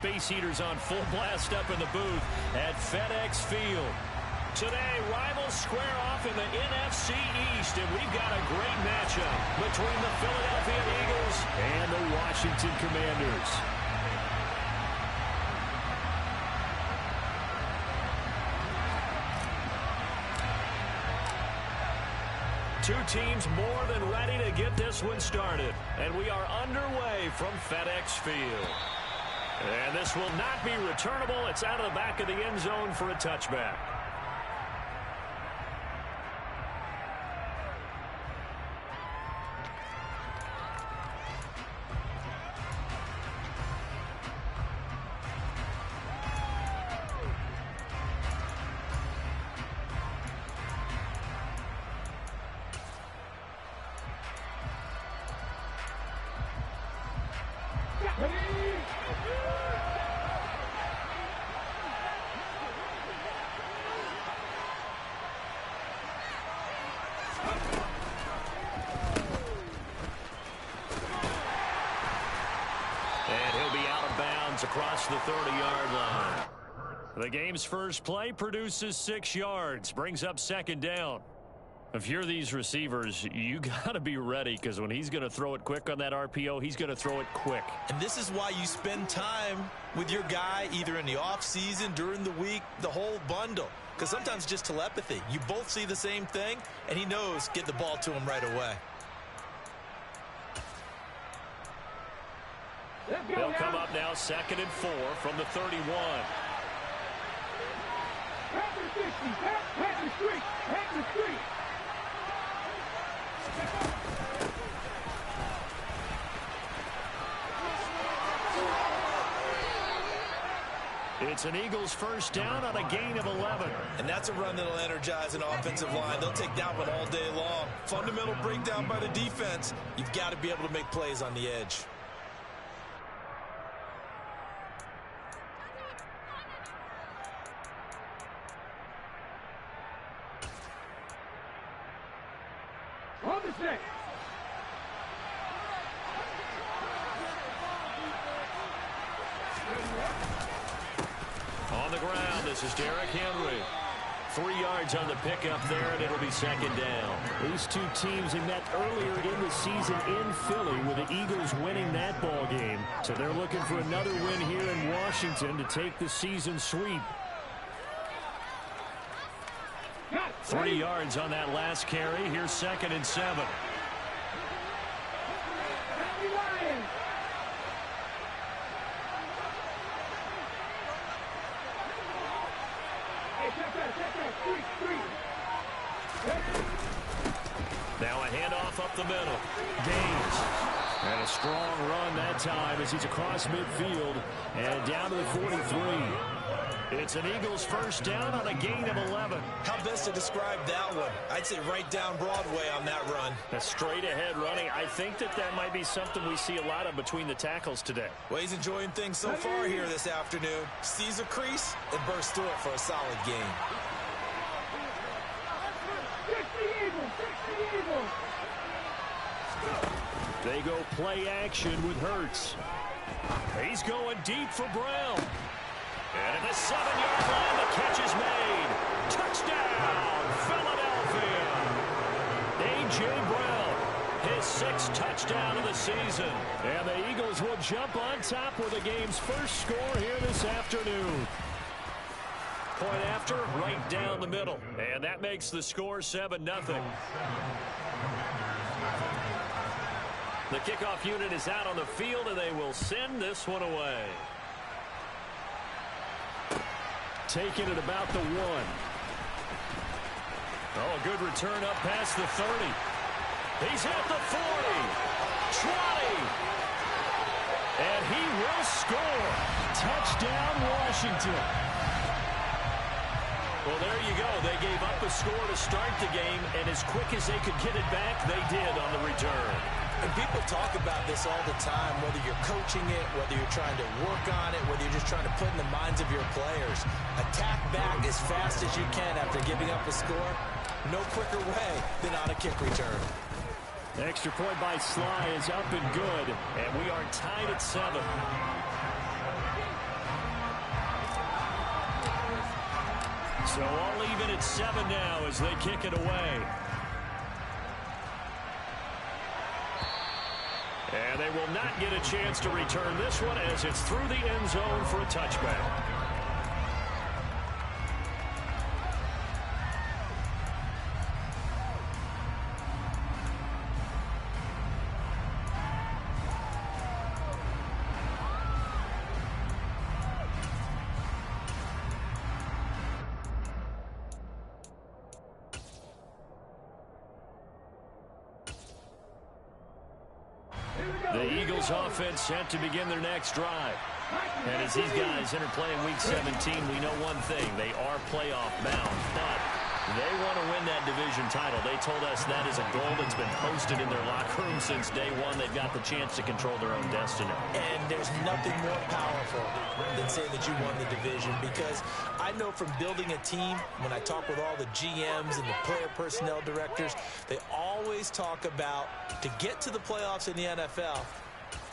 Base heaters on full blast up in the booth at FedEx Field. Today, rivals square off in the NFC East, and we've got a great matchup between the Philadelphia Eagles and the Washington Commanders. Two teams more than ready to get this one started, and we are underway from FedEx Field. And this will not be returnable. It's out of the back of the end zone for a touchback. Across the 30-yard line. The game's first play produces 6 yards, brings up second down. If you're these receivers, you got to be ready, because when he's going to throw it quick on that RPO, he's going to throw it quick. And this is why you spend time with your guy, either in the offseason, during the week, the whole bundle. Because sometimes just telepathy. You both see the same thing, and he knows get the ball to him right away. They'll come up now 2nd and 4 from the 31. It's an Eagles first down on a gain of 11. And that's a run that'll energize an offensive line. They'll take that one all day long. Fundamental breakdown by the defense. You've got to be able to make plays on the edge. On the ground, this is Derrick Henry. 3 yards on the pickup there, and it'll be second down. These two teams have met earlier in the season in Philly, with the Eagles winning that ball game. So they're looking for another win here in Washington to take the season sweep. 3 yards on that last carry. Here's 2nd and 7. Now a handoff up the middle. Gaines. And a strong run that time as he's across midfield and down to the 43. It's an Eagles first down on a gain of 11. How best to describe that one? I'd say right down Broadway on that run. A straight ahead running. I think that might be something we see a lot of between the tackles today. Well, he's enjoying things so far here this afternoon. Sees a crease and bursts through it for a solid gain. They go play action with Hurts. He's going deep for Brown. And at the 7-yard line, the catch is made. Touchdown, Philadelphia. A.J. Brown, his 6th touchdown of the season. And the Eagles will jump on top with the game's first score here this afternoon. Point after, right down the middle. And that makes the score 7-0. The kickoff unit is out on the field, and they will send this one away. Taking it about the 1. Oh, a good return up past the 30. He's at the 40. 20. And he will score. Touchdown, Washington. Well, there you go. They gave up a score to start the game, and as quick as they could get it back, they did on the return. And people talk about this all the time, whether you're coaching it, whether you're trying to work on it, whether you're just trying to put in the minds of your players. Attack back as fast as you can after giving up a score. No quicker way than on a kick return. The extra point by Sly is up and good, and we are tied at 7. So all even at 7 now as they kick it away. And they will not get a chance to return this one as it's through the end zone for a touchback. The Eagles offense set to begin their next drive. And as these guys enter play in Week 17, we know one thing. They are playoff bound, but they want to win that division title. They told us that is a goal that's been posted in their locker room since day one. They've got the chance to control their own destiny. And there's nothing more powerful than saying that you won the division, because I know from building a team, when I talk with all the GMs and the player personnel directors, they always talk about, to get to the playoffs in the NFL,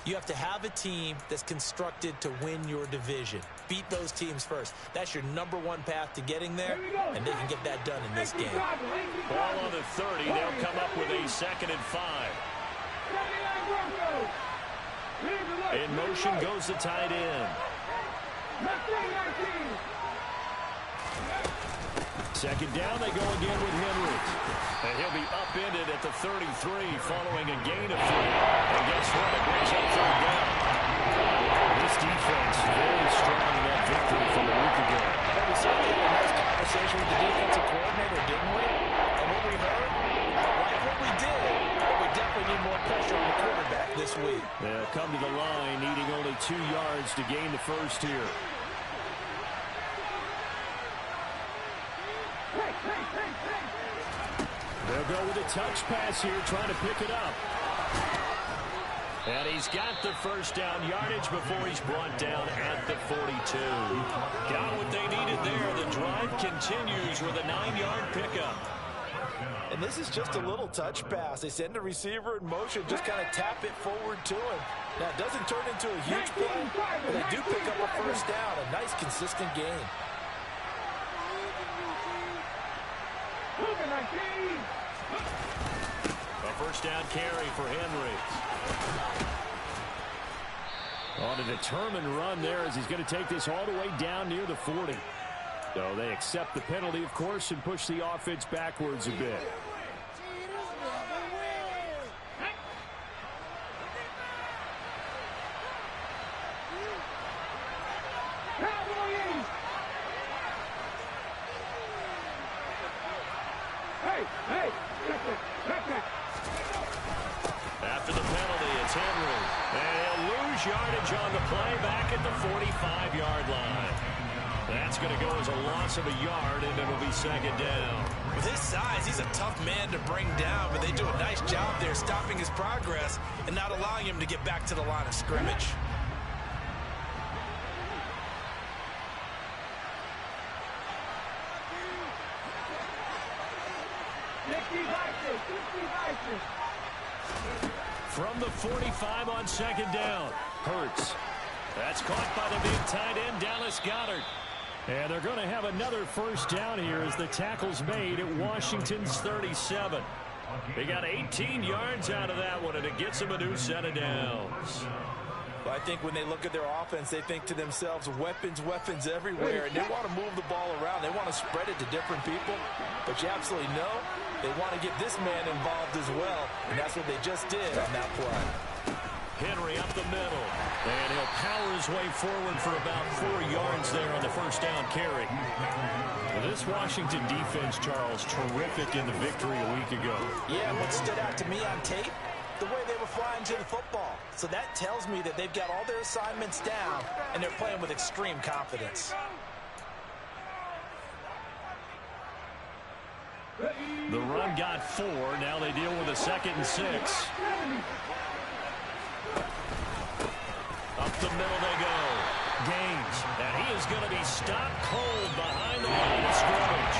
you have to have a team that's constructed to win your division. Beat those teams first. That's your #1 path to getting there, and they can get that done in this game. Ball on the 30. They'll come up with a 2nd and 5. In motion goes the tight end. 2nd down, they go again with Henry. And he'll be upended at the 33 following a gain of 3. And guess what? It brings up 3rd down. This defense very strong in that victory from a week ago. We certainly had a nice conversation with the defensive coordinator, didn't we? And what we heard, I like what we did, but we definitely need more pressure on the quarterback this week. They'll come to the line, needing only 2 yards to gain the first here. They'll go with a touch pass here, trying to pick it up. And he's got the first down yardage before he's brought down at the 42. Got what they needed there. The drive continues with a 9-yard pickup. And this is just a little touch pass. They send the receiver in motion, just kind of tap it forward to him. Now, it doesn't turn into a huge play, but they do pick up a first down. A nice, consistent gain. A first down carry for Henry. On a determined run there as he's going to take this all the way down near the 40. So they accept the penalty, of course, and push the offense backwards a bit. After the penalty, it's Henry. And he'll lose yardage on the play back at the 45-yard line. That's going to go as a loss of a yard, and it'll be 2nd down. With his size, he's a tough man to bring down, but they do a nice job there stopping his progress and not allowing him to get back to the line of scrimmage. From the 45 on 2nd down, Hurts. That's caught by the big tight end, Dallas Goedert. And they're going to have another first down here as the tackle's made at Washington's 37. They got 18 yards out of that one, and it gets them a new set of downs. Well, I think when they look at their offense, they think to themselves, weapons, weapons everywhere, and they want to move the ball around. They want to spread it to different people, but you absolutely know they want to get this man involved as well, and that's what they just did on that play. Henry up the middle, and he'll power his way forward for about 4 yards there on the first down carry. Well, this Washington defense, Charles, terrific in the victory a week ago. Yeah, what stood out to me on tape, the way they were flying to the football. So that tells me that they've got all their assignments down, and they're playing with extreme confidence. The run got 4. Now they deal with a 2nd and 6. Up the middle they go. Gaines. And he is going to be stopped cold behind the line of scrimmage.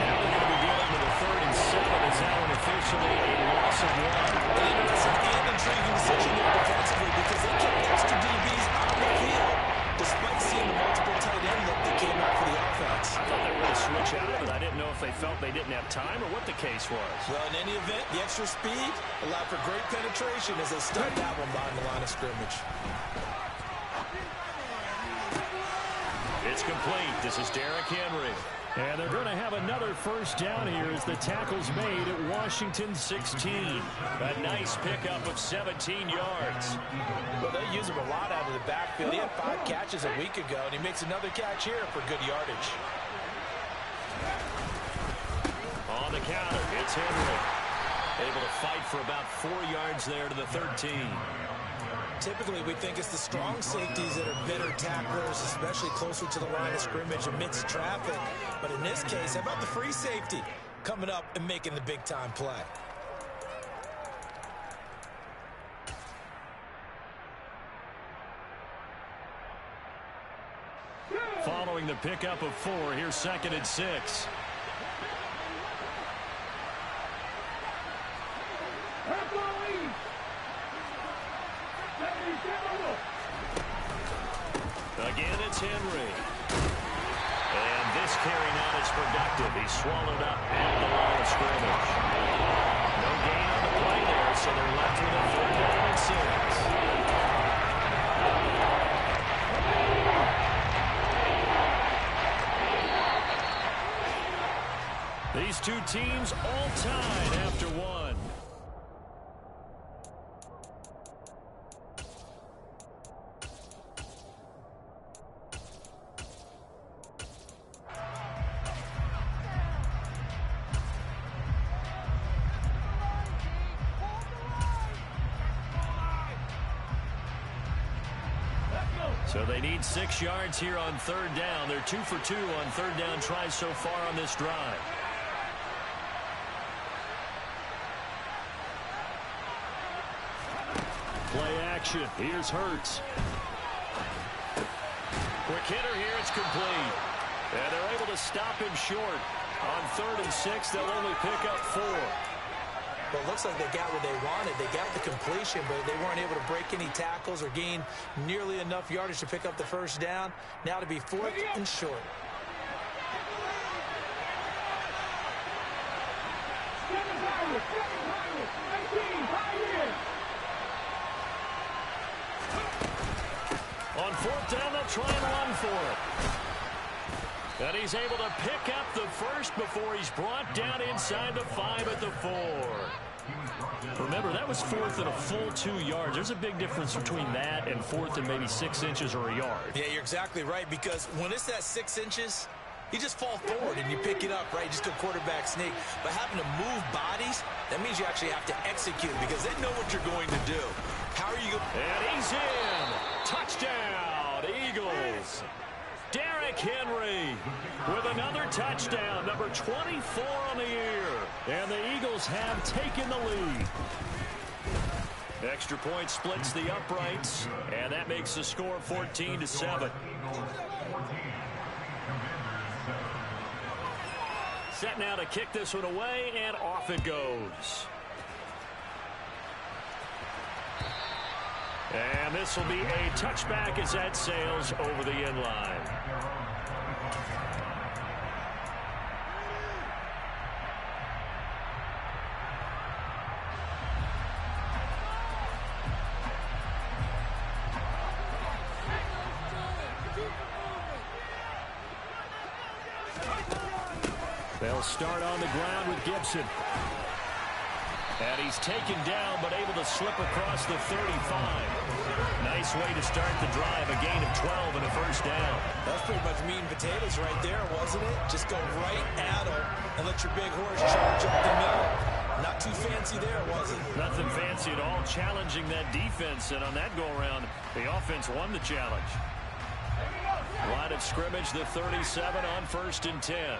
Now they're going to be dealing with a 3rd and 7 as that one officially a loss of 1. An interesting and intriguing decision there defensively because they kept extra DBs on the field despite seeing the multiple tight end look that came out for the offense. I thought they were going to switch they felt they didn't have time or what the case was. Well, in any event, the extra speed allowed for great penetration as they stunned that one behind the line of scrimmage. It's complete. This is Derrick Henry. And they're going to have another first down here as the tackle's made at Washington 16. A nice pickup of 17 yards. Well, they use him a lot out of the backfield. He had 5 catches a week ago, and he makes another catch here for good yardage. On the counter, it's Henry. Able to fight for about 4 yards there to the 13. Typically, we think it's the strong safeties that are better tacklers, especially closer to the line of scrimmage amidst traffic. But in this case, how about the free safety coming up and making the big-time play? Following the pickup of 4, here's 2nd and 6. Again, it's Henry. And this carry not as productive. He's swallowed up at the line of scrimmage. No gain on the play there, so they're left with a 3rd down and 6. These two teams all tied after 1. So they need 6 yards here on 3rd down. They're 2 for 2 on 3rd down tries so far on this drive. Play action. Here's Hurts. Quick hitter here. It's complete. And they're able to stop him short. On 3rd and 6, they'll only pick up 4. Well, it looks like they got what they wanted. They got the completion, but they weren't able to break any tackles or gain nearly enough yardage to pick up the first down. Now to be 4th and short. On 4th down, they'll try and run for it. And he's able to pick up the first before he's brought down inside the 5 at the 4. Remember, that was 4th and a full 2 yards. There's a big difference between that and 4th and maybe 6 inches or a yard. Yeah, you're exactly right, because when it's that 6 inches, you just fall forward and you pick it up, right? You just go quarterback sneak. But having to move bodies, that means you actually have to execute because they know what you're going to do. How are you going? And he's in. Touchdown, Eagles. Derrick Henry with another touchdown, number 24 on the year. And the Eagles have taken the lead. Extra point splits the uprights, and that makes the score 14-7. Set now to kick this one away, and off it goes. And this will be a touchback as that sails over the end line. They'll start on the ground with Gibson. And he's taken down, but able to slip across the 35. Nice way to start the drive, a gain of 12 and a first down. That's pretty much meat and potatoes right there, wasn't it? Just go right at him and let your big horse charge up the middle. Not too fancy there, was it? Nothing fancy at all, challenging that defense. And on that go-around, the offense won the challenge. Line of scrimmage, the 37 on 1st and 10.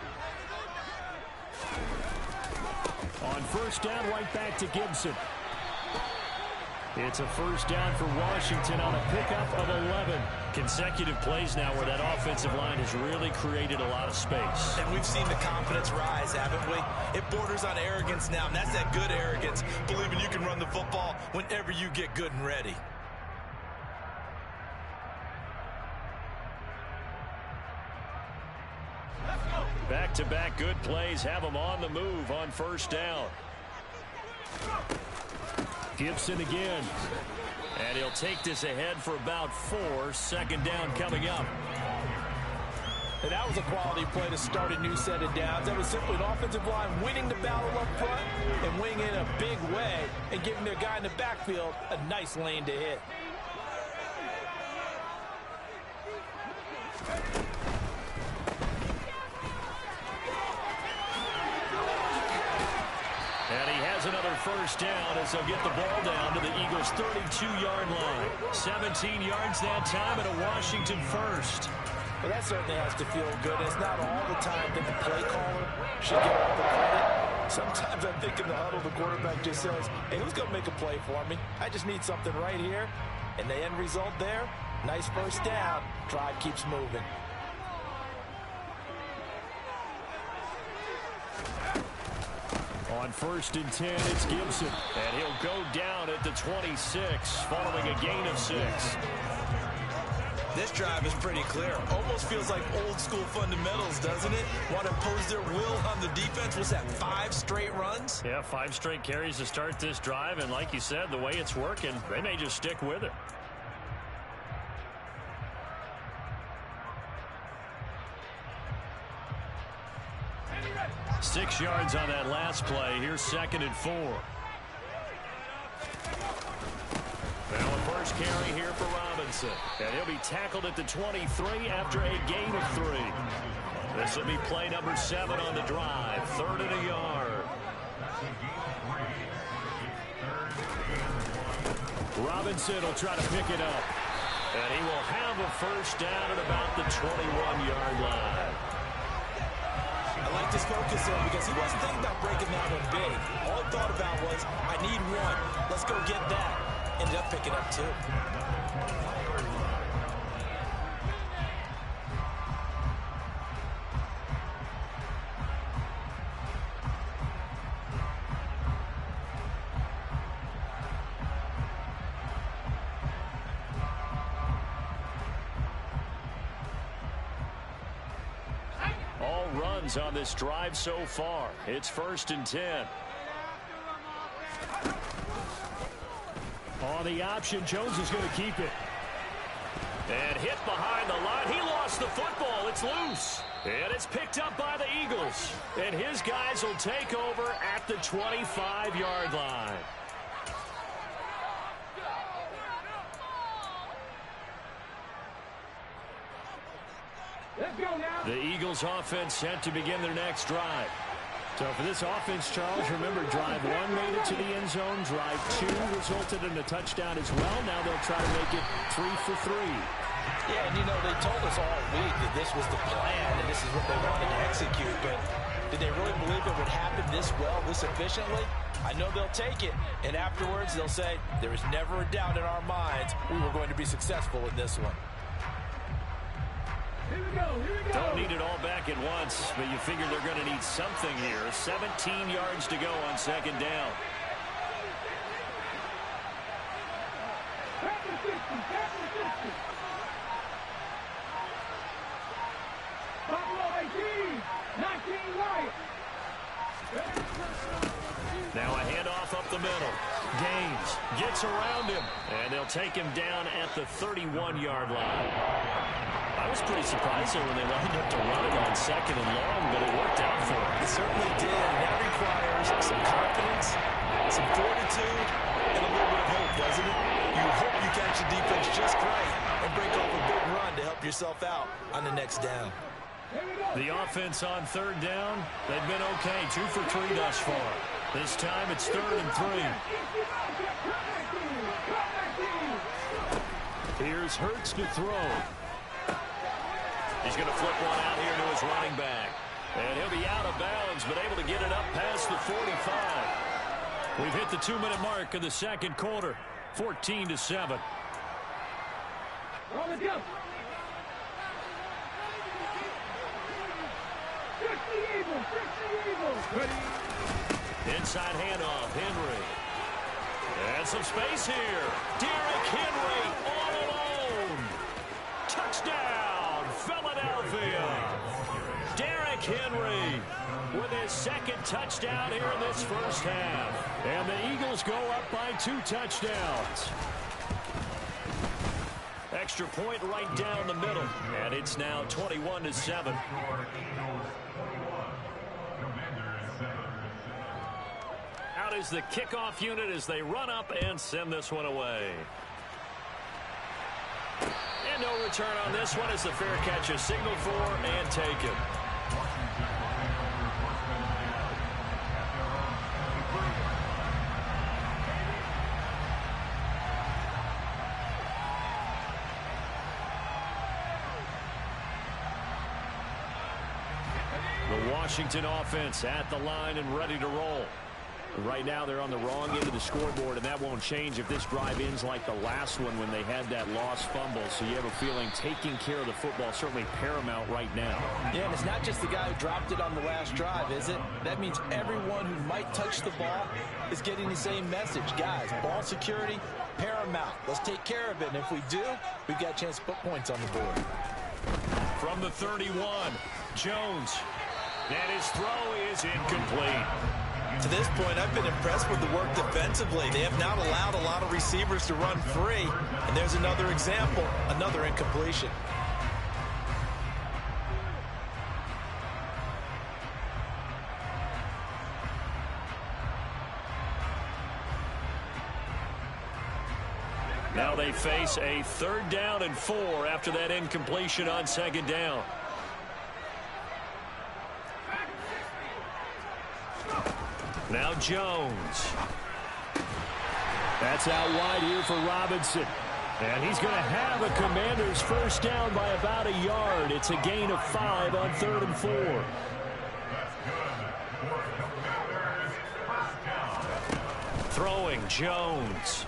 On first down, right back to Gibson. It's a first down for Washington on a pickup of 11. Consecutive plays now where that offensive line has really created a lot of space. And we've seen the confidence rise, haven't we? It borders on arrogance now, and that's that good arrogance, believing you can run the football whenever you get good and ready. Let's go. Back-to-back good plays have them on the move on first down. Gibson again. And he'll take this ahead for about 4. Second down coming up. And that was a quality play to start a new set of downs. That was simply an offensive line winning the battle up front and winning in a big way and giving their guy in the backfield a nice lane to hit. And he has another first down as they'll get the ball down to the Eagles' 32-yard line. 17 yards that time and a Washington first. Well, that certainly has to feel good. It's not all the time that the play caller should get all the credit. Sometimes I think in the huddle, the quarterback just says, hey, who's going to make a play for me? I just need something right here. And the end result there, nice first down. Drive keeps moving. On 1st and 10, it's Gibson. And he'll go down at the 26, following a gain of 6. This drive is pretty clear. Almost feels like old school fundamentals, doesn't it? Want to impose their will on the defense. Was that 5 straight runs? Yeah, 5 straight carries to start this drive. And like you said, the way it's working, they may just stick with it. Six yards on that last play. Here's 2nd and 4. Now a first carry here for Robinson. And he'll be tackled at the 23 after a gain of 3. This will be play number 7 on the drive. 3rd and a yard. Robinson will try to pick it up. And he will have a first down at about the 21-yard line. I like this focus on because he wasn't thinking about breaking that one big. All he thought about was, I need 1. Let's go get that. Ended up picking up 2. All runs on this drive so far. It's 1st and 10. On the option, Jones is going to keep it. And hit behind the line. He lost the football. It's loose. And it's picked up by the Eagles. And his guys will take over at the 25-yard line. The Eagles offense set to begin their next drive. So for this offense, Charles, remember, drive 1 made it to the end zone. Drive 2 resulted in a touchdown as well. Now they'll try to make it 3 for 3. Yeah, and you know, they told us all week that this was the plan and this is what they wanted to execute. But did they really believe it would happen this well, this efficiently? I know they'll take it. And afterwards, they'll say, there was never a doubt in our minds we were going to be successful in this one. Here we go. Don't need it all back at once, but you figure they're going to need something here. 17 yards to go on 2nd down. Now a handoff up the middle. Gaines gets around him, and they'll take him down at the 31-yard line. I was pretty surprised there when they lined up to run it on 2nd and long, but it worked out for them. It certainly did, and that requires some confidence, some fortitude, and a little bit of hope, doesn't it? You hope you catch the defense just right and break off a big run to help yourself out on the next down. The offense on 3rd down, they've been okay. 2 for 3 thus far. This time it's 3rd and 3. Here's Hurts to throw. He's going to flip one out here to his running back. And he'll be out of bounds, but able to get it up past the 45. We've hit the 2-minute mark of the 2nd quarter. 14-7. Inside handoff, Henry. And some space here. Derrick Henry all alone. Touchdown, Philadelphia. Derrick Henry with his second touchdown here in this first half. And the Eagles go up by 2 touchdowns. Extra point right down the middle. And it's now 21-7. Out is the kickoff unit as they run up and send this one away. And no return on this one as the fair catch is signaled for and taken. The Washington offense at the line and ready to roll. Right now they're on the wrong end of the scoreboard, and that won't change if this drive ends like the last one when they had that lost fumble. So you have a feeling taking care of the football is certainly paramount right now. Yeah, and it's not just the guy who dropped it on the last drive, is it? That means everyone who might touch the ball is getting the same message. Guys, ball security, paramount. Let's take care of it, and if we do, we've got a chance to put points on the board. From the 31, Jones. And his throw is incomplete. To this point, I've been impressed with the work defensively. They have not allowed a lot of receivers to run free. And there's another example, another incompletion. Now they face a 3rd down and 4 after that incompletion on 2nd down. Now Jones. That's out wide here for Robinson. And he's going to have a Commanders first down by about a yard. It's a gain of 5 on 3rd and 4. Throwing Jones.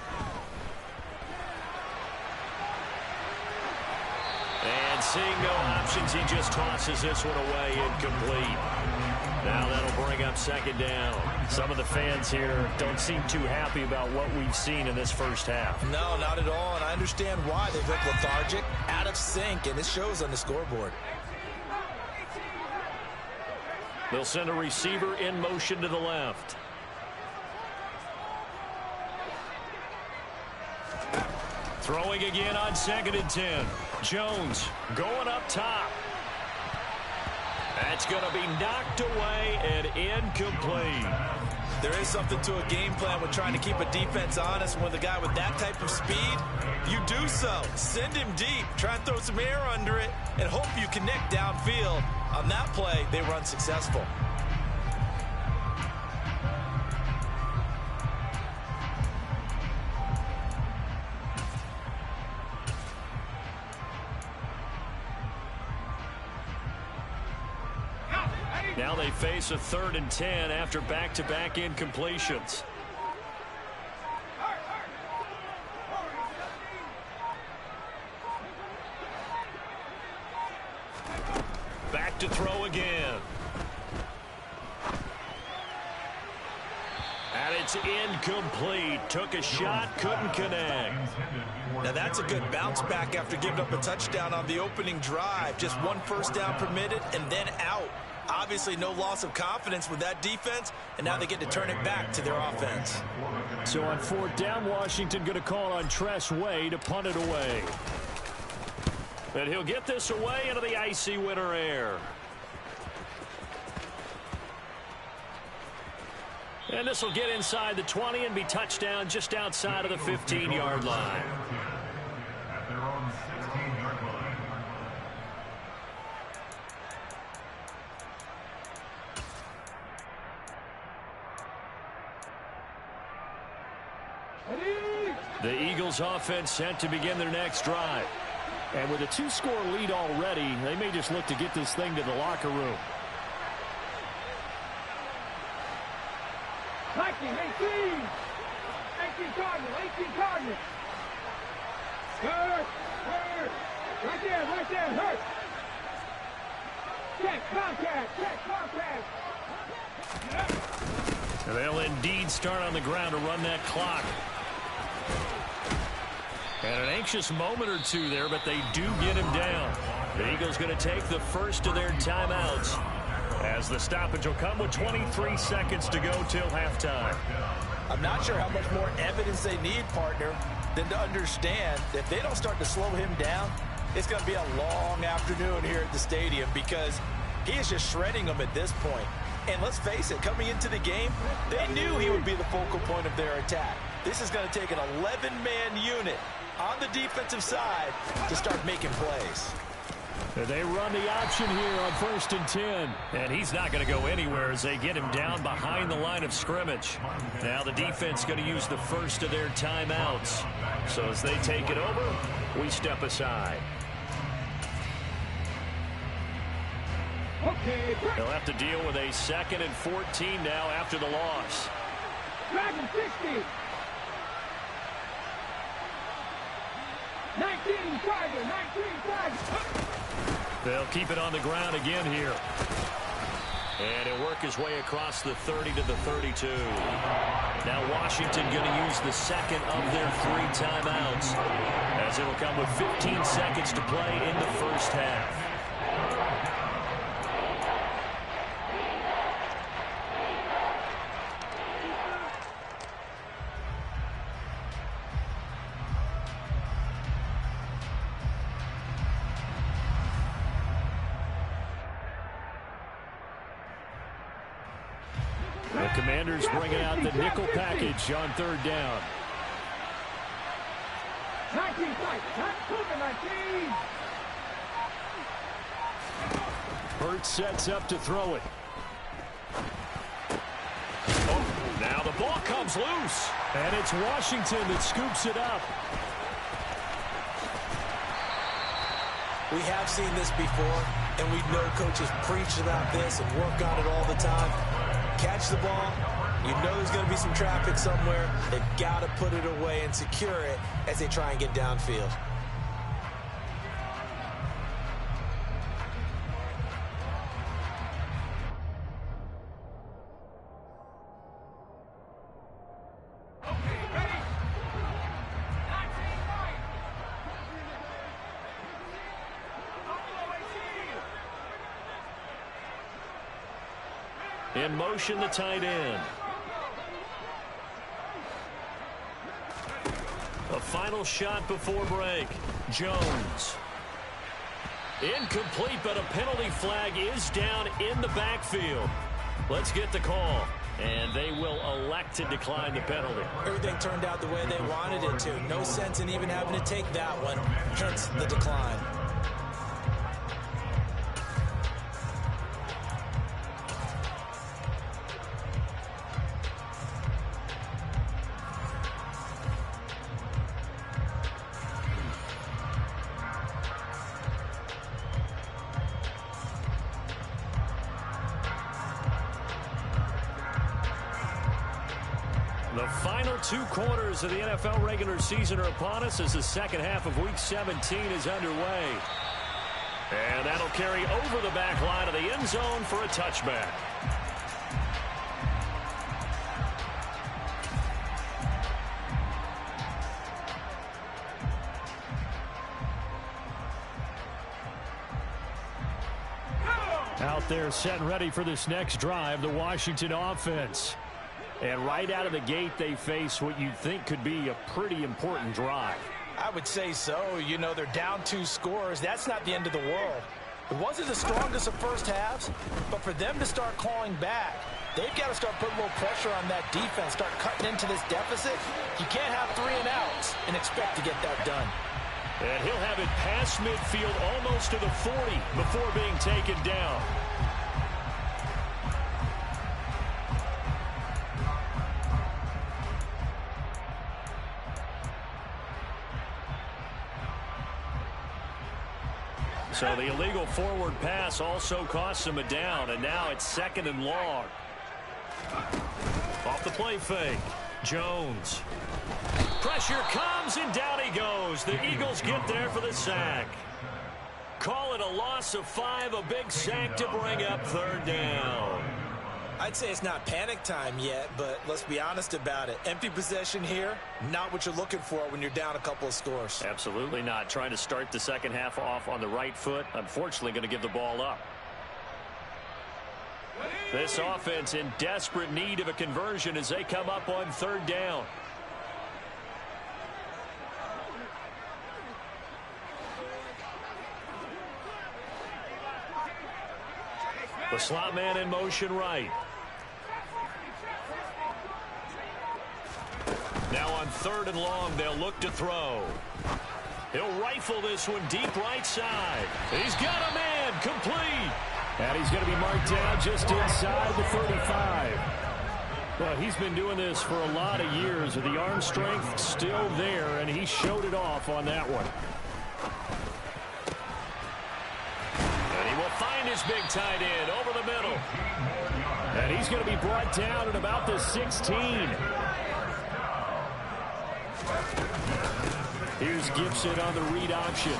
And seeing no options, he just tosses this one away, incomplete. Now that'll bring up 2nd down. Some of the fans here don't seem too happy about what we've seen in this first half. No, not at all, and I understand why. They've looked lethargic, out of sync, and it shows on the scoreboard. They'll send a receiver in motion to the left. Throwing again on 2nd and 10. Jones going up top. That's going to be knocked away and incomplete. There is something to a game plan with trying to keep a defense honest. With a guy with that type of speed, you do so. Send him deep. Try and throw some air under it and hope you connect downfield. On that play, they were unsuccessful. Now they face a 3rd and 10 after back-to-back incompletions. Back to throw again. And it's incomplete. Took a shot, couldn't connect. Now that's a good bounce back after giving up a touchdown on the opening drive. Just 1 first down permitted and then out. Obviously no loss of confidence with that defense, and now they get to turn it back to their offense. So on 4th down, Washington going to call on Tress Way to punt it away. And he'll get this away into the icy winter air. And this will get inside the 20 and be touchdown just outside of the 15-yard line. The Eagles offense set to begin their next drive. And with a 2-score lead already, they may just look to get this thing to the locker room. 18 Cardinals. Hurt. Right there, hurt. Check contact. And they'll indeed start on the ground to run that clock. And an anxious moment or two there, but they do get him down. The Eagles going to take the first of their timeouts. As the stoppage will come with 23 seconds to go till halftime. I'm not sure how much more evidence they need, partner, than to understand that if they don't start to slow him down, it's going to be a long afternoon here at the stadium because he is just shredding them at this point. And let's face it, coming into the game, they knew he would be the focal point of their attack. This is going to take an 11-man unit on the defensive side to start making plays. They run the option here on 1st and 10. And he's not going to go anywhere as they get him down behind the line of scrimmage. Now the defense going to use the first of their timeouts. So as they take it over, we step aside. Okay, They'll have to deal with a 2nd and 14 now after the loss. Dragon 60. 19 Tiger, 19 Tiger. They'll keep it on the ground again here. And he'll work his way across the 30 to the 32. Now Washington going to use the second of their 3 timeouts as it'll come with 15 seconds to play in the first half. The Commanders bringing out the nickel package on 3rd down. 19 fight, not Cougar 19. Hurts sets up to throw it. Oh, now the ball comes loose. And it's Washington that scoops it up. We have seen this before, and we know coaches preach about this and work on it all the time. Catch the ball. You know there's going to be some traffic somewhere. They've got to put it away and secure it as they try and get downfield. In motion, the tight end. A final shot before break. Jones. Incomplete, but a penalty flag is down in the backfield. Let's get the call. And they will elect to decline the penalty. Everything turned out the way they wanted it to. No sense in even having to take that one. Hence the decline. The final 2 quarters of the NFL regular season are upon us as the second half of Week 17 is underway. And that'll carry over the back line of the end zone for a touchback. Out there set and ready for this next drive, the Washington offense. And right out of the gate, they face what you'd think could be a pretty important drive. I would say so. You know, they're down 2 scores. That's not the end of the world. It wasn't the strongest of first halves, but for them to start clawing back, they've got to start putting a little pressure on that defense, start cutting into this deficit. You can't have 3 and outs and expect to get that done. And he'll have it past midfield almost to the 40 before being taken down. So the illegal forward pass also costs him a down, and now it's 2nd and long. Off the play fake, Jones. Pressure comes, and down he goes. The Eagles get there for the sack. Call it a loss of 5, a big sack to bring up 3rd down. I'd say it's not panic time yet, but let's be honest about it. Empty possession here, not what you're looking for when you're down a couple of scores. Absolutely not. Trying to start the second half off on the right foot. Unfortunately, going to give the ball up. This offense in desperate need of a conversion as they come up on 3rd down. The slot man in motion right. Now on 3rd and long, they'll look to throw. He'll rifle this one deep right side. He's got a man, complete. And he's going to be marked down just inside the 35. Well, he's been doing this for a lot of years with the arm strength still there, and he showed it off on that one. And he will find his big tight end over the middle. And he's going to be brought down at about the 16. Here's Gibson on the read option.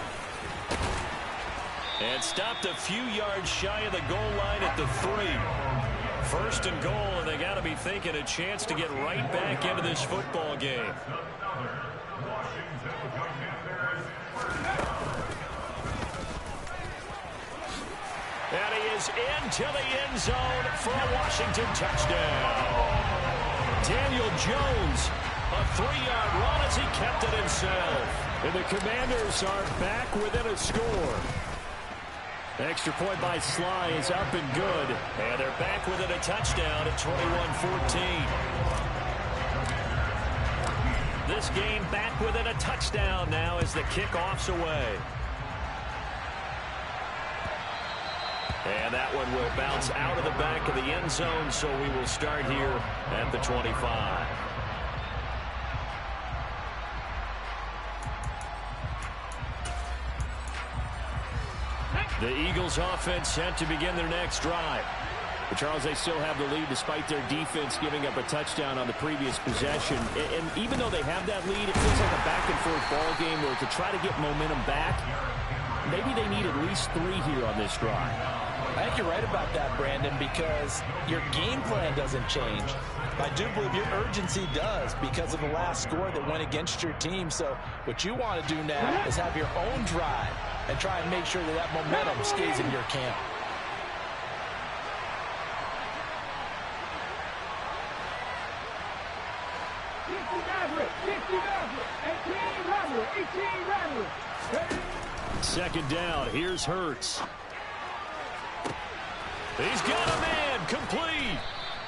And stopped a few yards shy of the goal line at the 3. 1st and goal, and they got to be thinking a chance to get right back into this football game. And he is into the end zone for a Washington touchdown. Daniel Jones, a 3-yard run as he kept it himself. And the Commanders are back within a score. Extra point by Sly is up and good. And they're back within a touchdown at 21-14. This game back within a touchdown now as the kickoff's away. And that one will bounce out of the back of the end zone, so we will start here at the 25. The Eagles offense set to begin their next drive. But Charles, they still have the lead despite their defense giving up a touchdown on the previous possession. And even though they have that lead, it feels like a back-and-forth ball game where to try to get momentum back, maybe they need at least 3 here on this drive. I think you're right about that, Brandon, because your game plan doesn't change. I do believe your urgency does because of the last score that went against your team. So what you want to do now is have your own drive and try and make sure that that momentum stays in your camp. Second down, here's Hurts. He's got a man, complete.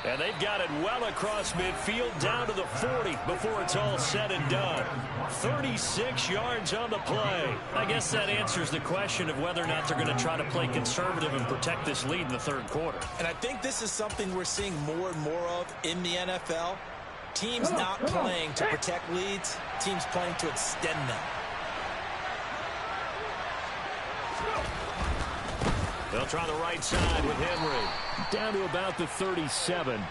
And they've got it well across midfield down to the 40 before it's all said and done. 36 yards on the play. I guess that answers the question of whether or not they're going to try to play conservative and protect this lead in the 3rd quarter. And I think this is something we're seeing more and more of in the NFL. Teams not playing to protect leads, teams playing to extend them. They'll try the right side with Henry. Down to about the 37.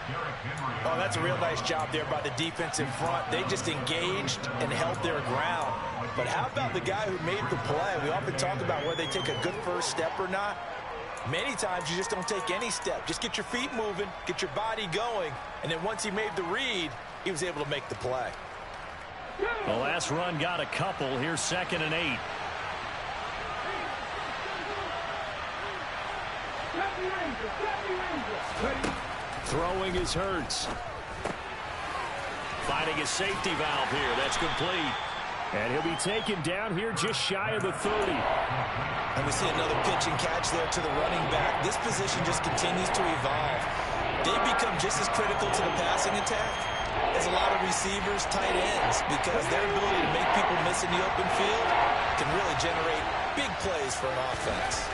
Oh, that's a real nice job there by the defense in front. They just engaged and held their ground. But how about the guy who made the play? We often talk about whether they take a good first step or not. Many times you just don't take any step. Just get your feet moving, get your body going, and then once he made the read, he was able to make the play. The last run got a couple. Here's 2nd and 8. Throwing is Hurts. Finding his safety valve here. That's complete. And he'll be taken down here just shy of the 30. And we see another pitch and catch there to the running back. This position just continues to evolve. They become just as critical to the passing attack as a lot of receivers, tight ends, because their ability to make people miss in the open field can really generate big plays for an offense.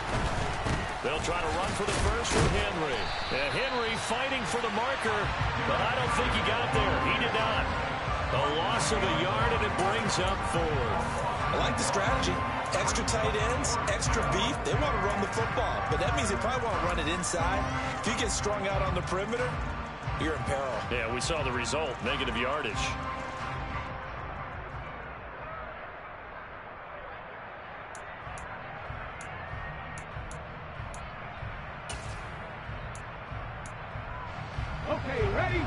They'll try to run for the first with Henry. And Henry fighting for the marker, but I don't think he got there. He did not. A loss of a yard, and it brings up 4. I like the strategy. Extra tight ends, extra beef. They want to run the football, but that means they probably want to run it inside. If you get strung out on the perimeter, you're in peril. Yeah, we saw the result, negative yardage. Okay, ready?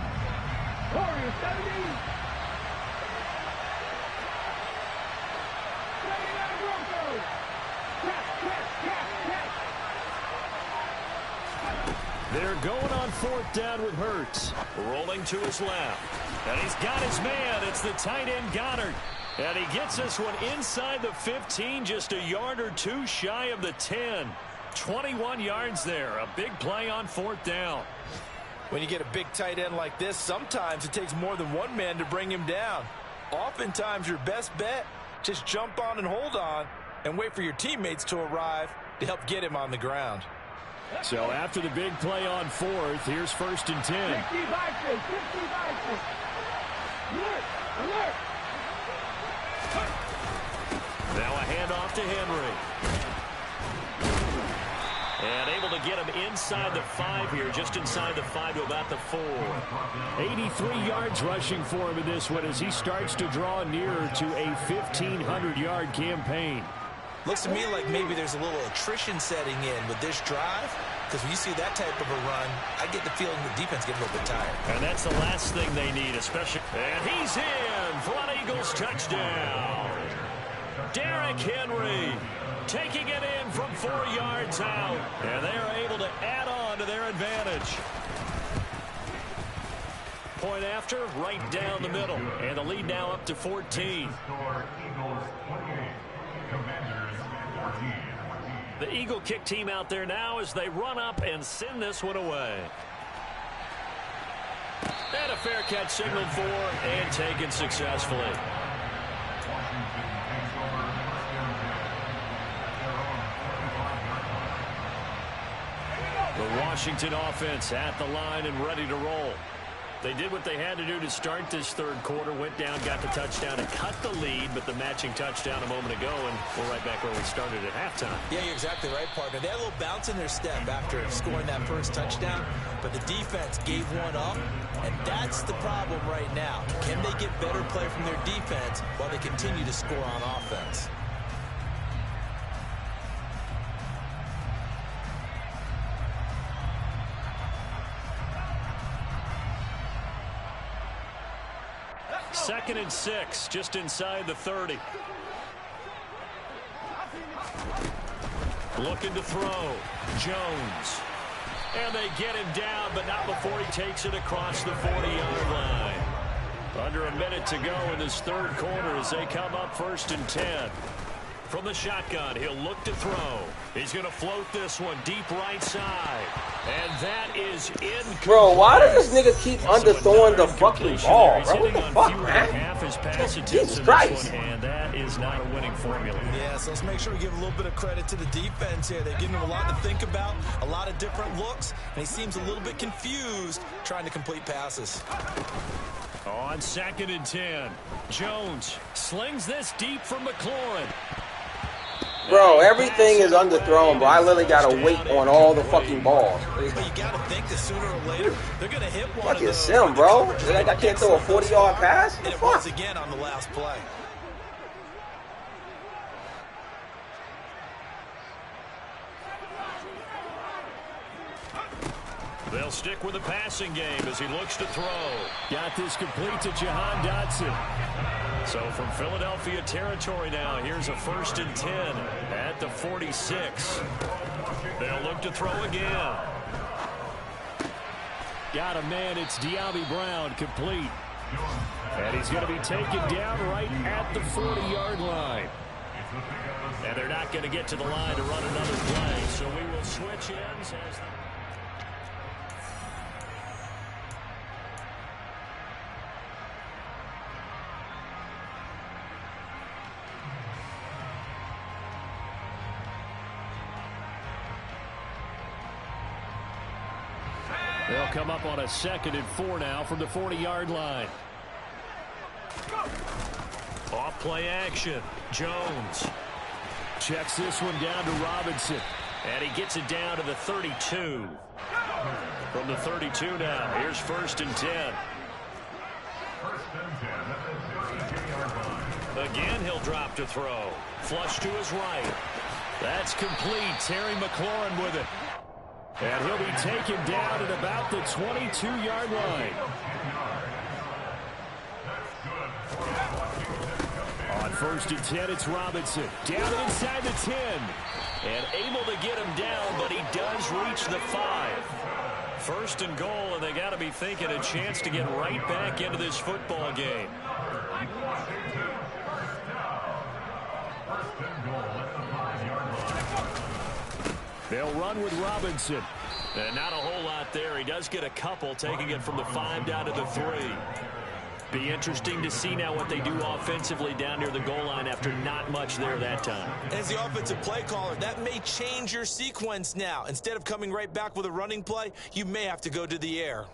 Warriors 70. Ready now, Broncos. Catch. They're going on 4th down with Hurts. Rolling to his left. And he's got his man. It's the tight end Goddard. And he gets this one inside the 15, just a yard or two shy of the 10. 21 yards there. A big play on 4th down. When you get a big tight end like this, sometimes it takes more than one man to bring him down. Oftentimes your best bet, just jump on and hold on and wait for your teammates to arrive to help get him on the ground. So after the big play on 4th, here's 1st and 10. 50 boxes, 50 boxes. Alert, alert. Now a handoff to Henry. And able to get him inside the 5 here, just inside the 5 to about the 4. 83 yards rushing for him in this one as he starts to draw nearer to a 1,500-yard campaign. Looks to me like maybe there's a little attrition setting in with this drive, because when you see that type of a run, I get the feeling the defense gets a little bit tired. And that's the last thing they need, especially. And he's in for an Eagles touchdown. Derrick Henry taking it in from 4 yards out. And they're able to add on to their advantage. Point after, right down the middle. And the lead now up to 14. The Eagle kick team out there now as they run up and send this one away. And a fair catch signaled for and taken successfully. The Washington offense at the line and ready to roll. They did what they had to do to start this 3rd quarter, went down, got the touchdown, and cut the lead, but the matching touchdown a moment ago, and we're right back where we started at halftime. Yeah, you're exactly right, partner. They had a little bounce in their step after scoring that first touchdown, but the defense gave one up, and that's the problem right now. Can they get better play from their defense while they continue to score on offense? Second and 6, just inside the 30. Looking to throw. Jones. And they get him down, but not before he takes it across the 40-yard line. Under a minute to go in this 3rd quarter as they come up 1st and 10. From the shotgun, he'll look to throw. He's going to float this one deep right side. And that is incomplete. Bro, why does this nigga keep underthrowing the fucking ball, bro? What the fuck, man? Jesus Christ. And that is not a winning formula. Yeah, so let's make sure we give a little bit of credit to the defense here. They're giving him a lot to think about, a lot of different looks, and he seems a little bit confused trying to complete passes. On 2nd and 10, Jones slings this deep for McLaurin. Bro, everything is underthrown, bro. I literally gotta wait on all the fucking balls. But you gotta think that sooner or later they're gonna hit one. Fucking sim, bro. Like I can't throw a 40-yard pass. And it was again on the last play. They'll stick with the passing game as he looks to throw. Got this complete to Jahan Dotson. So from Philadelphia territory now, here's a 1st and 10 at the 46. They'll look to throw again. Got a man, it's De'Ami Brown, complete. And he's going to be taken down right at the 40-yard line. And they're not going to get to the line to run another play, so we will switch ends as... They'll come up on a 2nd and 4 now from the 40-yard line. Off play action. Jones checks this one down to Robinson. And he gets it down to the 32. From the 32 now, here's 1st and 10. Again, he'll drop to throw. Flush to his right. That's complete. Terry McLaurin with it. And he'll be taken down at about the 22-yard line. On 1st and 10, it's Robinson. Down inside the 10. And able to get him down, but he does reach the 5. First and goal, and they got to be thinking a chance to get right back into this football game. They'll run with Robinson. And not a whole lot there. He does get a couple, taking it from the 5 down to the 3. Be interesting to see now what they do offensively down near the goal line after not much there that time. As the offensive play caller, that may change your sequence now. Instead of coming right back with a running play, you may have to go to the air.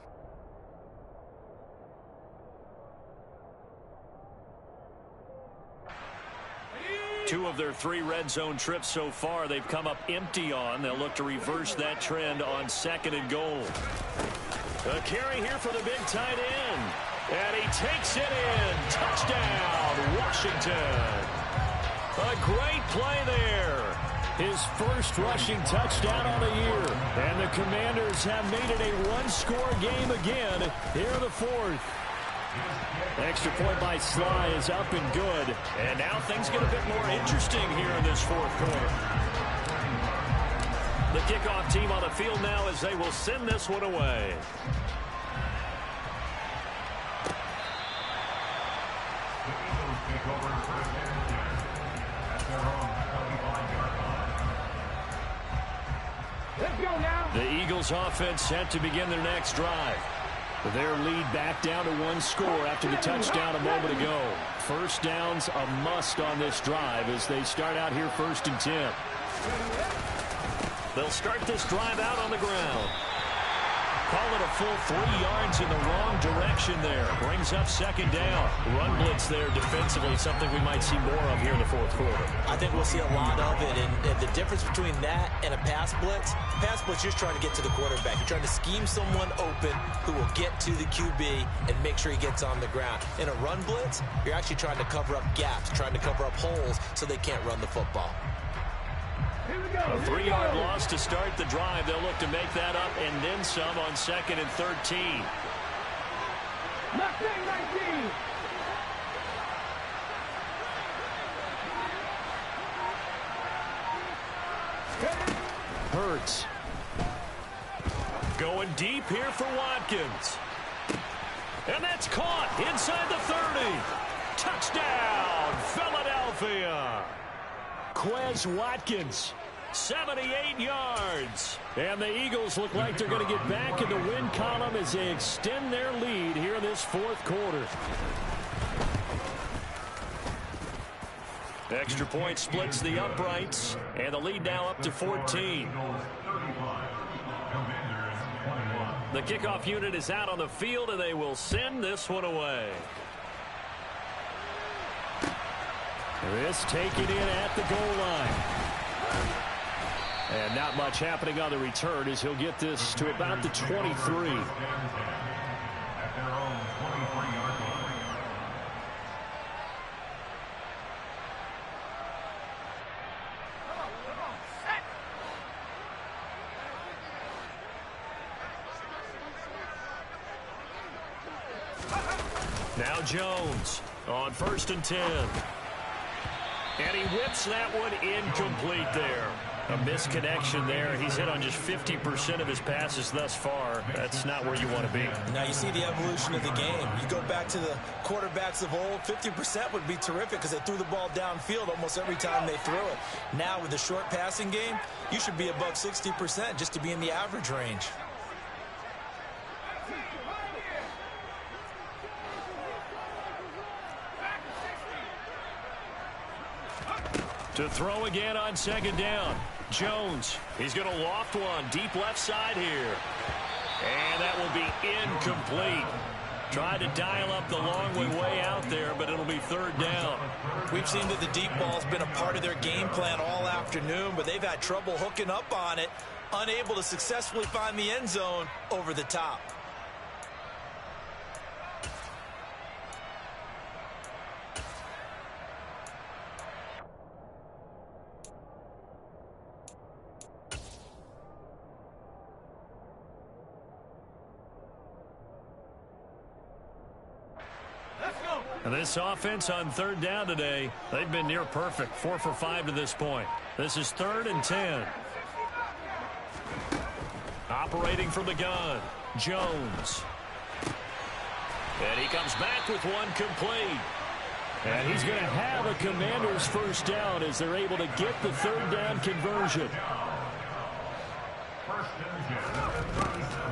Two of their 3 red zone trips so far, they've come up empty on. They'll look to reverse that trend on 2nd and goal. A carry here for the big tight end. And he takes it in. Touchdown, Washington. A great play there. His first rushing touchdown on the year. And the Commanders have made it a one-score game again here in the 4th. Extra point by Sly is up and good. And now things get a bit more interesting here in this 4th quarter. The kickoff team on the field now as they will send this one away. Let's go now. The Eagles offense set to begin their next drive. Their lead back down to 1 score after the touchdown a moment ago. First down's a must on this drive as they start out here 1st and 10. They'll start this drive out on the ground. Call it a full 3 yards in the wrong direction there. Brings up 2nd down. Run blitz there defensively, something we might see more of here in the 4th quarter. I think we'll see a lot of it, and the difference between that and a pass blitz, you're just trying to get to the quarterback. You're trying to scheme someone open who will get to the QB and make sure he gets on the ground. In a run blitz, you're actually trying to cover up gaps, trying to cover up holes so they can't run the football. A 3-yard loss to start the drive. They'll look to make that up and then some on 2nd and 13. Mustang 19. Hurts. Going deep here for Watkins. And that's caught inside the 30. Touchdown, Philadelphia. Quez Watkins, 78 yards. And the Eagles look like they're going to get back in the win column as they extend their lead here in this 4th quarter. Extra point splits the uprights, and the lead now up to 14. The kickoff unit is out on the field, and they will send this one away. This taken in at the goal line. And not much happening on the return as he'll get this to about the 23. Now Jones on 1st and 10. And he whips that one incomplete there. A misconnection there. He's hit on just 50% of his passes thus far. That's not where you want to be. Now you see the evolution of the game. You go back to the quarterbacks of old, 50% would be terrific because they threw the ball downfield almost every time they threw it. Now with the short passing game, you should be above 60% just to be in the average range. To throw again on 2nd down. Jones, he's going to loft one deep left side here. And that will be incomplete. Tried to dial up the long way out there, but it'll be 3rd down. We've seen that the deep ball's been a part of their game plan all afternoon, but they've had trouble hooking up on it, unable to successfully find the end zone over the top. And this offense on 3rd down today, they've been near perfect, 4 for 5 to this point. This is 3rd and 10. Operating from the gun, Jones. And he comes back with one complete. And he's going to have a Commanders first down as they're able to get the third down conversion.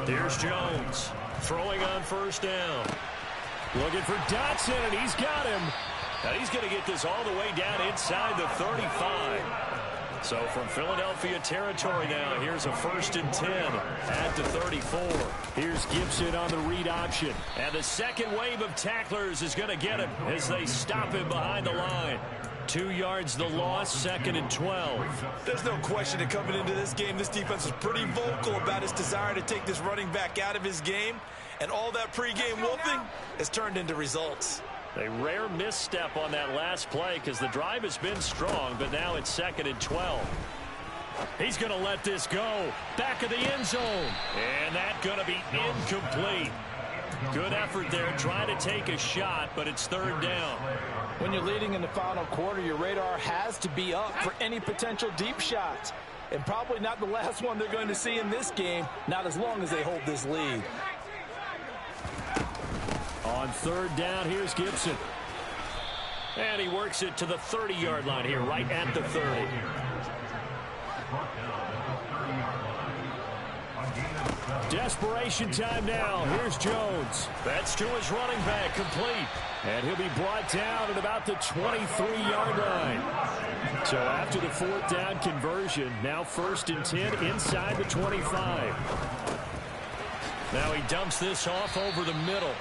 Here's Jones throwing on first down. Looking for Dotson, and he's got him. And he's going to get this all the way down inside the 35. So from Philadelphia territory now, here's a 1st and 10 at the 34. Here's Gibson on the read option. And the second wave of tacklers is going to get him as they stop him behind the line. 2 yards the loss, 2nd and 12. There's no question that coming into this game, this defense was pretty vocal about its desire to take this running back out of his game. And all that pregame whooping has turned into results. A rare misstep on that last play because the drive has been strong, but now it's 2nd and 12. He's going to let this go. Back of the end zone. And that's going to be incomplete. Good effort there trying to take a shot, but it's 3rd down. When you're leading in the final quarter, your radar has to be up for any potential deep shots. And probably not the last one they're going to see in this game, not as long as they hold this lead. On 3rd down, here's Gibson. And he works it to the 30-yard line here, right at the 30. Desperation time now. Here's Jones. That's to his running back, complete. And he'll be brought down at about the 23-yard line. So after the 4th down conversion, now 1st and 10 inside the 25. Now he dumps this off over the middle.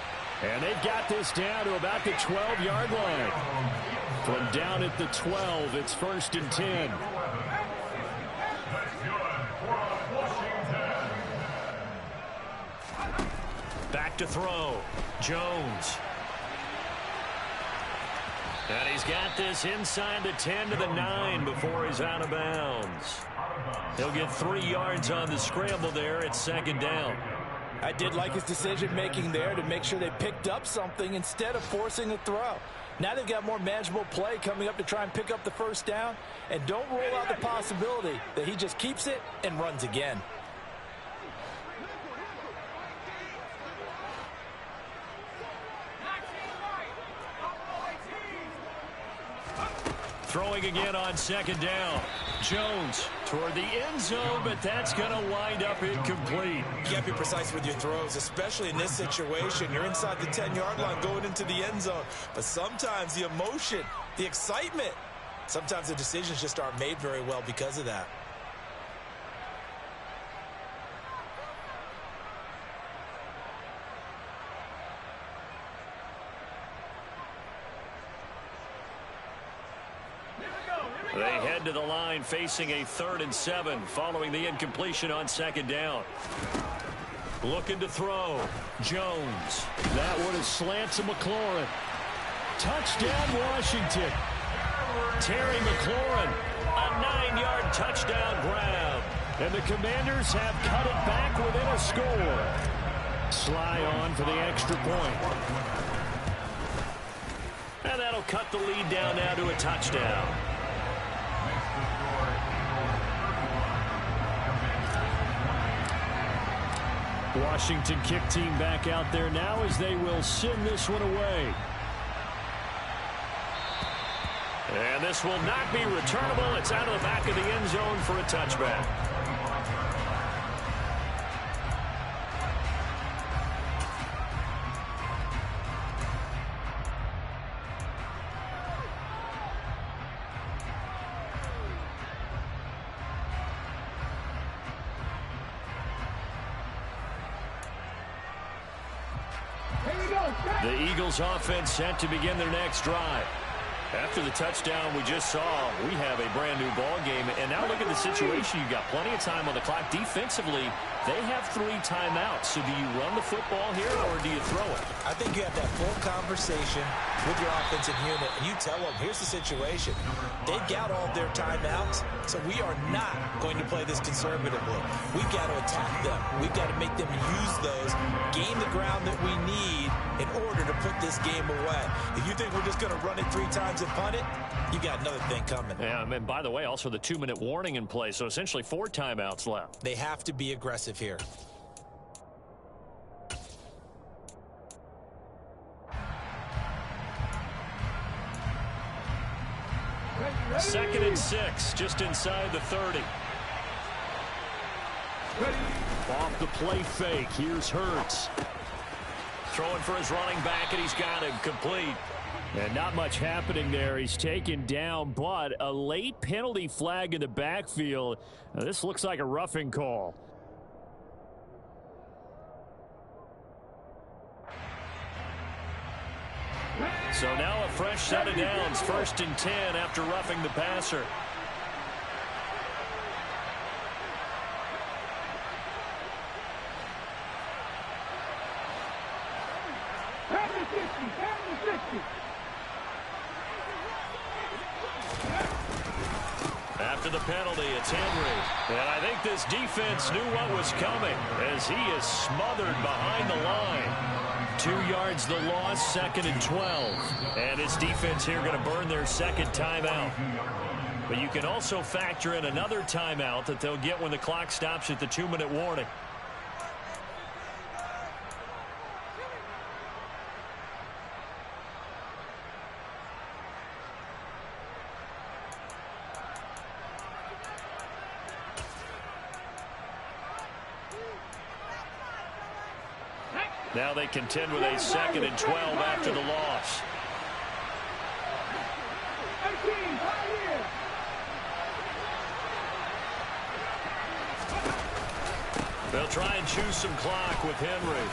And they've got this down to about the 12-yard line. From down at the 12, it's 1st and 10. Back to throw. Jones. And he's got this inside the 10 to the 9 before he's out of bounds. He'll get 3 yards on the scramble there at 2nd down. I did like his decision-making there to make sure they picked up something instead of forcing a throw. Now they've got more manageable play coming up to try and pick up the 1st down. And don't rule out the possibility that he just keeps it and runs again. Throwing again on 2nd down. Jones toward the end zone, but that's going to wind up incomplete. You got to be precise with your throws, especially in this situation. You're inside the 10-yard line going into the end zone. But sometimes the emotion, the excitement, sometimes the decisions just aren't made very well because of that. They head to the line facing a 3rd and 7 following the incompletion on 2nd down. Looking to throw. Jones. That one is slant to McLaurin. Touchdown, Washington. Terry McLaurin. A 9-yard touchdown grab. And the Commanders have cut it back within a score. Sly on for the extra point. And that'll cut the lead down now to a touchdown. Washington kick team back out there now as they will send this one away. And this will not be returnable. It's out of the back of the end zone for a touchback. The Eagles offense set to begin their next drive. After the touchdown we just saw, we have a brand new ball game. And now look at the situation. You've got plenty of time on the clock. Defensively, they have 3 timeouts. So do you run the football here or do you throw it? I think you have that full conversation with your offensive unit, and you tell them, here's the situation. They've got all their timeouts, so we are not going to play this conservatively. We've got to attack them. We've got to make them use those, gain the ground that we need in order to put this game away. If you think we're just going to run it 3 times and punt it, you got another thing coming. Yeah, and by the way, also the 2-minute warning in place, so essentially 4 timeouts left. They have to be aggressive. aggressive here. Second and 6, just inside the 30. Off the play fake, here's Hurts. Throwing for his running back, and he's got him complete. And not much happening there. He's taken down, but a late penalty flag in the backfield. Now, this looks like a roughing call. So now a fresh set of downs, 1st and 10 after roughing the passer. After the penalty, it's Henry. And I think this defense knew what was coming as he is smothered behind the line. 2 yards the loss, 2nd and 12. And his defense here going to burn their second timeout. But you can also factor in another timeout that they'll get when the clock stops at the 2-minute warning. Now they contend with a 2nd and 12 after the loss. They'll try and choose some clock with Henry.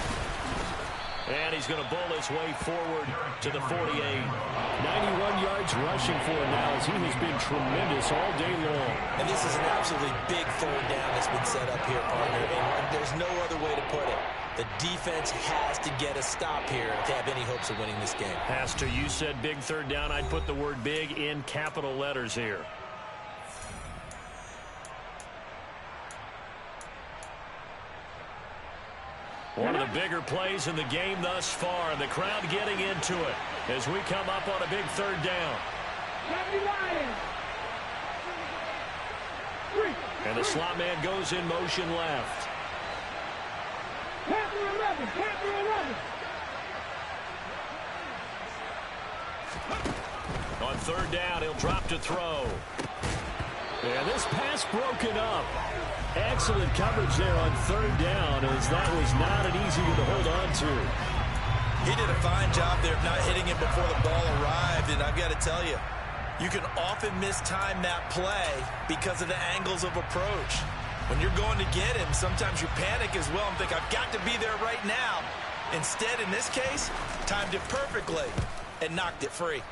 And he's going to bull his way forward to the 48. 91 yards rushing for him now as he has been tremendous all day long. And this is an absolutely big 3rd down that's been set up here, partner. And there's no other way to put it. The defense has to get a stop here to have any hopes of winning this game. Pastor, you said big 3rd down. I'd put the word big in capital letters here. One of the bigger plays in the game thus far. The crowd getting into it as we come up on a big 3rd down. And the slot man goes in motion left. On 3rd down, he'll drop to throw. And this pass broken up. Excellent coverage there on 3rd down, as that was not an easy one to hold on to. He did a fine job there of not hitting it before the ball arrived, and I've got to tell you, you can often mistime that play because of the angles of approach. When you're going to get him, sometimes you panic as well and think, I've got to be there right now. Instead, in this case, timed it perfectly and knocked it free.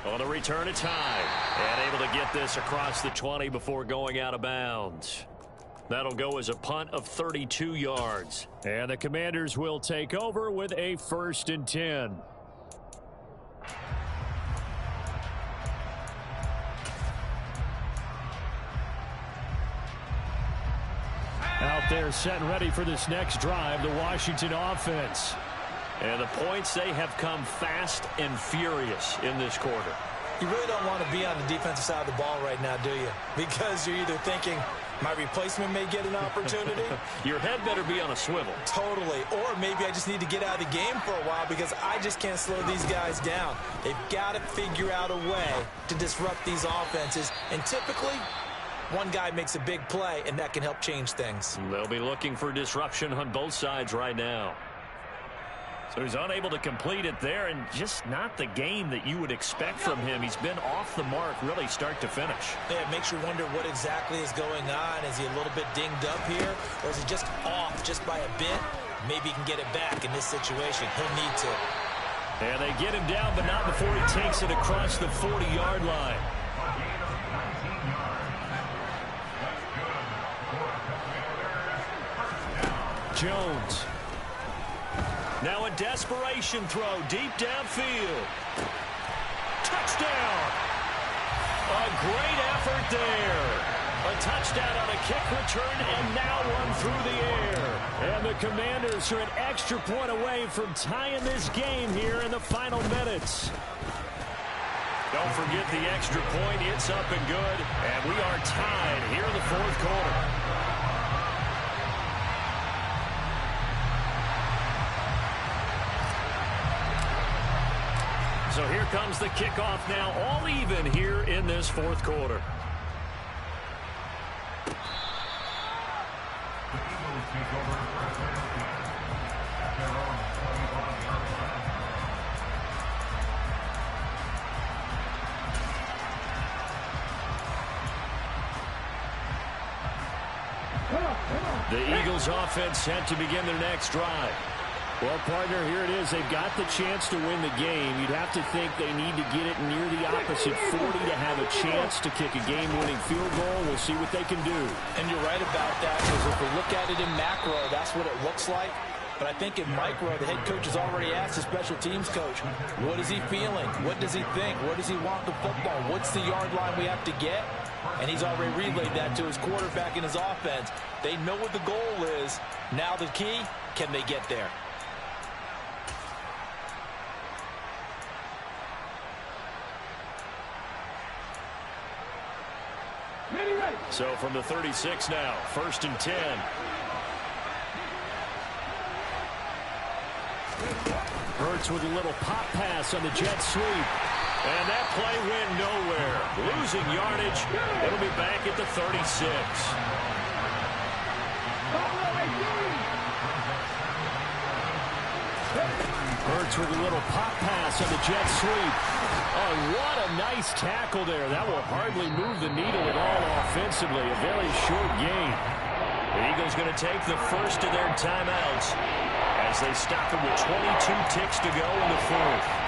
On the return, it's high. And able to get this across the 20 before going out of bounds. That'll go as a punt of 32 yards. And the Commanders will take over with a 1st and 10. Out there set and ready for this next drive, the Washington offense. And the points, they have come fast and furious in this quarter. You really don't want to be on the defensive side of the ball right now, do you? Because you're either thinking, my replacement may get an opportunity. Your head better be on a swivel. Totally. Or maybe I just need to get out of the game for a while because I just can't slow these guys down. They've got to figure out a way to disrupt these offenses. And typically, one guy makes a big play, and that can help change things. They'll be looking for disruption on both sides right now. So he's unable to complete it there, and just not the game that you would expect from him. He's been off the mark really start to finish. Yeah, it makes you wonder what exactly is going on. Is he a little bit dinged up here, or is he just off just by a bit? Maybe he can get it back in this situation. He'll need to. And they get him down, but not before he takes it across the 40-yard line. Jones. Now a desperation throw deep downfield. Touchdown! A great effort there. A touchdown on a kick return and now one through the air. And the Commanders are an extra point away from tying this game here in the final minutes. Don't forget the extra point. It's up and good. And we are tied here in the fourth quarter. So here comes the kickoff now, all even here in this fourth quarter. The Eagles offense set to begin their next drive. Well, partner, here it is. They've got the chance to win the game. You'd have to think they need to get it near the opposite 40 to have a chance to kick a game-winning field goal. We'll see what they can do. And you're right about that, because if we look at it in macro, that's what it looks like. But I think in micro, the head coach has already asked the special teams coach, what is he feeling? What does he think? Where does he want the football? What's the yard line we have to get? And he's already relayed that to his quarterback in his offense. They know what the goal is. Now the key, can they get there? So from the 36 now, 1st and 10. Hurts with a little pop pass on the jet sweep. And that play went nowhere. Losing yardage. It'll be back at the 36. Hurts with a little pop pass on the jet sweep. Oh, what a nice tackle there. That will hardly move the needle at all offensively. A very short game. The Eagles going to take the first of their timeouts as they stop it with 22 ticks to go in the fourth.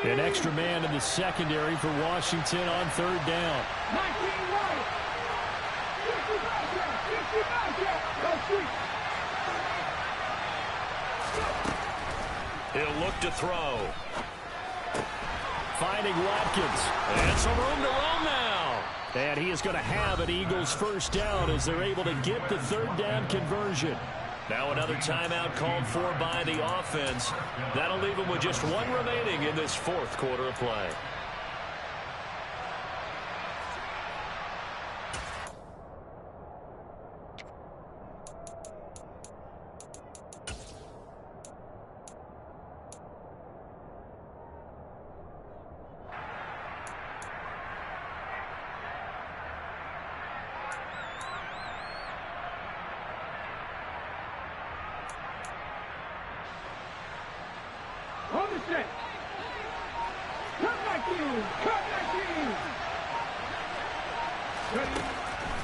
An extra man in the secondary for Washington on 3rd down. He'll look to throw. Finding Watkins. And some room to roam now. And he is going to have an Eagles first down as they're able to get the 3rd down conversion. Now another timeout called for by the offense. That'll leave them with just one remaining in this fourth quarter of play.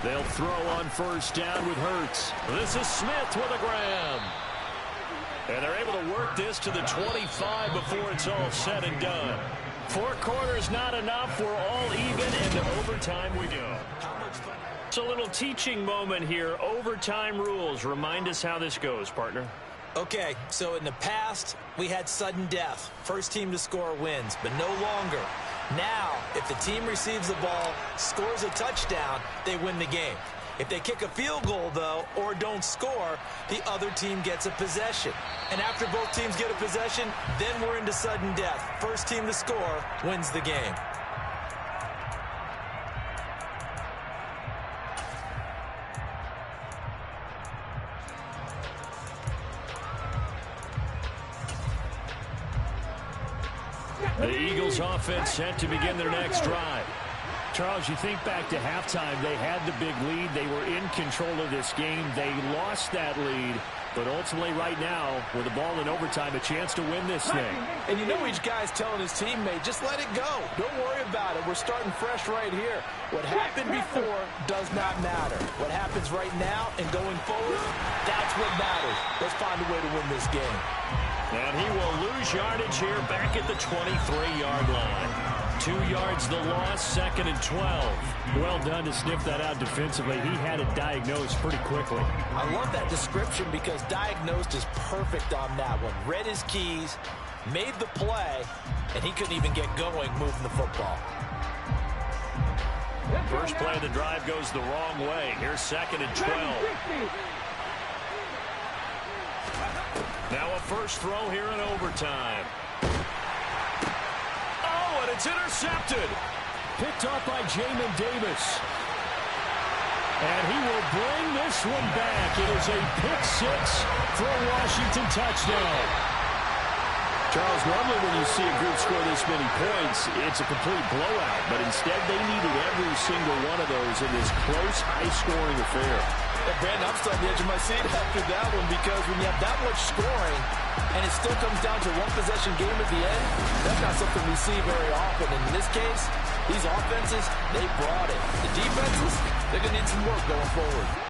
They'll throw on 1st down with Hurts. This is Smith with a grab. And they're able to work this to the 25 before it's all said and done. 4 quarters not enough. We're all even, and to overtime we go. It's a little teaching moment here. Overtime rules. Remind us how this goes, partner. Okay, so in the past, we had sudden death. First team to score wins, but no longer. Now, if the team receives the ball, scores a touchdown, they win the game. If they kick a field goal, though, or don't score, the other team gets a possession. And after both teams get a possession, then we're into sudden death. First team to score wins the game. The Eagles offense set to begin their next drive. Charles, you think back to halftime, they had the big lead. They were in control of this game. They lost that lead. But ultimately right now, with the ball in overtime, a chance to win this thing. And you know each guy's telling his teammate, just let it go. Don't worry about it. We're starting fresh right here. What happened before does not matter. What happens right now and going forward, that's what matters. Let's find a way to win this game. And he will lose yardage here back at the 23-yard line. 2 yards the loss, 2nd and 12. Well done to sniff that out defensively. He had it diagnosed pretty quickly. I love that description because diagnosed is perfect on that one. Read his keys, made the play, and he couldn't even get going moving the football. First play of the drive goes the wrong way. Here's 2nd and 12. Now a first throw here in overtime. Oh, and it's intercepted. Picked off by Jamin Davis. And he will bring this one back. It is a pick six for a Washington touchdown. Charles, normally when you see a group score this many points, it's a complete blowout. But instead, they needed every single one of those in this close, high-scoring affair. Yeah, Brandon, I'm still on the edge of my seat after that one because when you have that much scoring and it still comes down to one-possession game at the end, that's not something we see very often. And in this case, these offenses, they brought it. The defenses, they're going to need some work going forward.